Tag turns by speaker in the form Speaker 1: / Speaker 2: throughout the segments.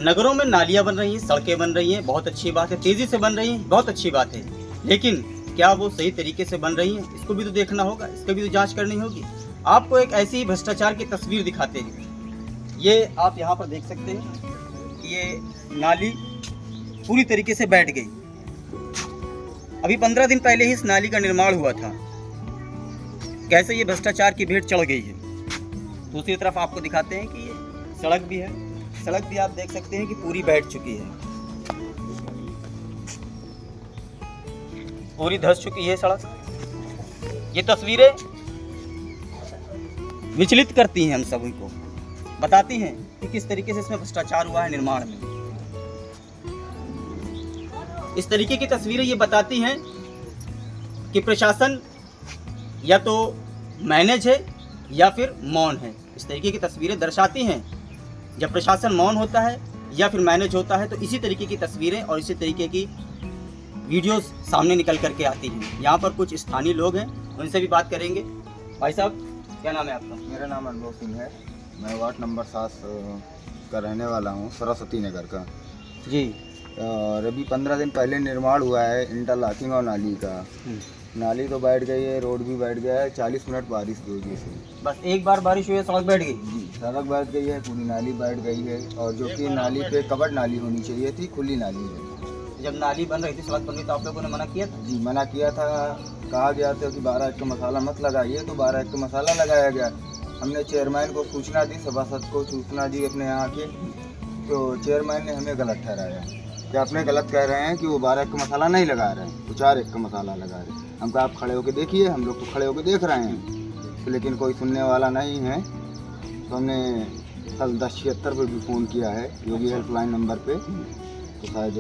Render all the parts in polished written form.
Speaker 1: नगरों में नालियां बन रही हैं, सड़कें बन रही हैं, बहुत अच्छी बात है, तेजी से बन रही हैं, बहुत अच्छी बात है। लेकिन क्या वो सही तरीके से बन रही हैं, इसको भी तो देखना होगा, इसका भी तो जांच करनी होगी। आपको एक ऐसी भ्रष्टाचार की तस्वीर दिखाते हैं। ये आप यहाँ पर देख सकते हैं कि ये नाली पूरी तरीके से बैठ गई। अभी 15 दिन पहले ही इस नाली का निर्माण हुआ था। कैसे ये भ्रष्टाचार की भेंट चढ़ गई है। दूसरी तरफ आपको दिखाते हैं कि ये सड़क भी है, सड़क भी आप देख सकते हैं कि पूरी बैठ चुकी है, पूरी धंस चुकी है सड़क। ये तस्वीरें विचलित करती हैं हम सभी को, बताती हैं कि किस तरीके से इसमें भ्रष्टाचार हुआ है निर्माण में। इस तरीके की तस्वीरें ये बताती हैं कि प्रशासन या तो मैनेज है या फिर मौन है। इस तरीके की तस्वीरें दर्शाती हैं जब प्रशासन मौन होता है या फिर मैनेज होता है, तो इसी तरीके की तस्वीरें और इसी तरीके की वीडियोस सामने निकल करके आती हैं। यहाँ पर कुछ स्थानीय लोग हैं, उनसे भी बात करेंगे। भाई साहब, क्या नाम है आपका?
Speaker 2: मेरा नाम अनुभव सिंह है। मैं वार्ड नंबर 7 का रहने वाला हूँ, सरस्वती नगर का
Speaker 1: जी।
Speaker 2: और अभी 15 दिन पहले निर्माण हुआ है इंटरलॉकिंग और नाली का। नाली तो बैठ गई है, रोड भी बैठ गया है। 40 मिनट बारिश की वजह से
Speaker 1: बस एक बार बारिश हुई है, सड़क बैठ गई।
Speaker 2: जी, सड़क बैठ गई है, पूरी नाली बैठ गई है। और जो कि नाली पे कवर्ड नाली होनी चाहिए थी, खुली नाली है।
Speaker 1: जब नाली बन रही थी, सड़क बन रही, तो आप लोगों ने मना किया था?
Speaker 2: जी, मना किया था। कहा गया था कि 12 का मसाला मत लगाइए, तो 12 का मसाला लगाया गया। हमने चेयरमैन को सूचना दी, सभासद को सूचना दी अपने यहाँ के, तो चेयरमैन ने हमें गलत ठहराया कि आपने गलत कह रहे हैं कि वो 12 का मसाला नहीं लगा रहे हैं, वो 4 का मसाला लगा रहे हैं। हम कहा आप खड़े होकर देखिए, हम लोग तो खड़े होकर देख रहे हैं, तो लेकिन कोई सुनने वाला नहीं है। तो हमने कल 1076 पर भी फ़ोन किया है, योगी हेल्पलाइन नंबर पे, तो शायद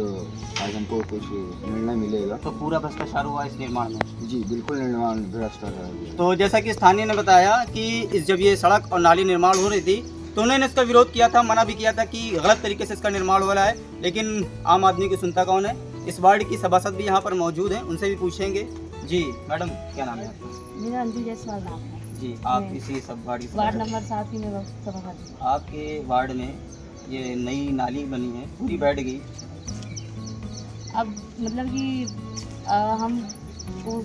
Speaker 2: आज हमको कुछ निर्णय मिलेगा।
Speaker 1: तो पूरा भ्रष्टाचार हुआ इस निर्माण में?
Speaker 2: जी बिल्कुल, निर्माण भ्रष्टाचार।
Speaker 1: तो जैसा कि स्थानीय ने बताया कि जब ये सड़क और नाली निर्माण हो रही थी, तो उन्होंने इसका विरोध किया था, मना भी किया था कि गलत तरीके से इसका निर्माण हो रहा है। लेकिन आम आदमी की सुनता कौन है? इस वार्ड की सभासद भी यहाँ पर मौजूद हैं, उनसे भी पूछेंगे। जी मैडम, क्या नाम है आपका?
Speaker 3: मेरा अंजू जायसवाल नाम है
Speaker 1: जी। आप इसी सब
Speaker 3: वार्ड नंबर 7 की मैं सभापति हूँ।
Speaker 1: आपके वार्ड में ये नई नाली बनी है, पूरी बैठ गई।
Speaker 3: अब मतलब कि हम वो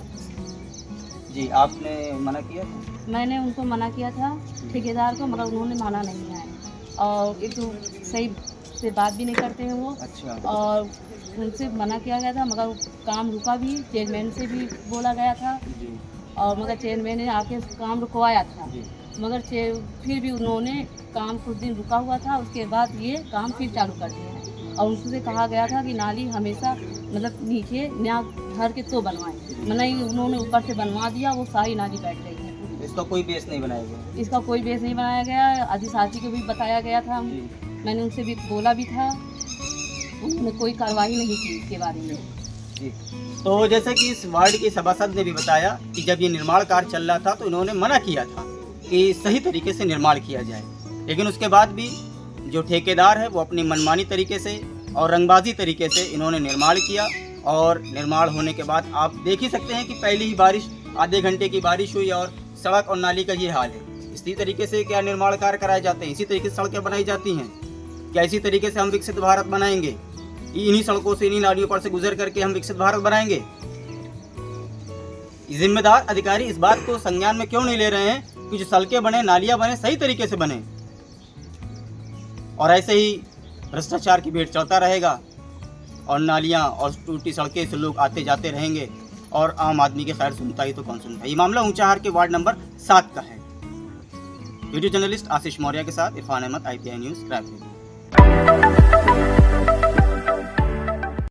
Speaker 1: जी, आपने मना किया था?
Speaker 3: मैंने उनको मना किया था, ठेकेदार को, मगर उन्होंने माना नहीं है। और एक तो सही से बात भी नहीं करते हैं वो।
Speaker 1: अच्छा।
Speaker 3: और उनसे मना किया गया था, मगर काम रुका भी, चेयरमैन से भी बोला गया था।
Speaker 1: जी।
Speaker 3: और मगर चेयरमैन ने आके काम रुकवाया था,
Speaker 1: जी।
Speaker 3: मगर फिर भी उन्होंने काम कुछ दिन रुका हुआ था, उसके बाद ये काम फिर चालू कर दिया है। और उनसे कहा गया था कि नाली हमेशा मतलब नीचे नया घर के तो बनवाएं, मतलब उन्होंने ऊपर से बनवा दिया, वो सारी नाली बैठ गई है।
Speaker 1: इसका कोई बेस नहीं बनाया गया?
Speaker 3: इसका कोई बेस नहीं बनाया गया। अधिशासी को भी बताया गया था, मैंने उनसे भी बोला भी था, उन्होंने कोई कार्रवाई नहीं की इसके बारे में।
Speaker 1: जी। तो जैसे कि इस वार्ड के सभासद ने भी बताया कि जब ये निर्माण कार्य चल रहा था, तो इन्होंने मना किया था कि सही तरीके से निर्माण किया जाए। लेकिन उसके बाद भी जो ठेकेदार है वो अपनी मनमानी तरीके से और रंगबाजी तरीके से इन्होंने निर्माण किया। और निर्माण होने के बाद आप देख ही सकते हैं कि पहली ही बारिश, आधे घंटे की बारिश हुई और सड़क और नाली का ये हाल है। इसी तरीके से क्या निर्माण कार्य कराए जाते हैं? इसी तरीके से सड़कें बनाई जाती हैं क्या? इसी तरीके से हम विकसित भारत बनाएंगे? इन्हीं सड़कों से, इन्हीं नालियों पर से गुजर करके हम विकसित भारत बनाएंगे? जिम्मेदार अधिकारी इस बात को संज्ञान में क्यों नहीं ले रहे हैं कि जो सड़कें बने, नालियां बने, सही तरीके से बने? और ऐसे ही भ्रष्टाचार की भेंट चढ़ता रहेगा और नालियां और टूटी सड़कें से लोग आते जाते रहेंगे और आम आदमी के खैर सुनता ही तो कौन सुनता है। ये मामला ऊंचाहार के वार्ड नंबर 7 का है। वीडियो जर्नलिस्ट आशीष मौर्य के साथ इरफान अहमद, IPI न्यूज़, रायपुर।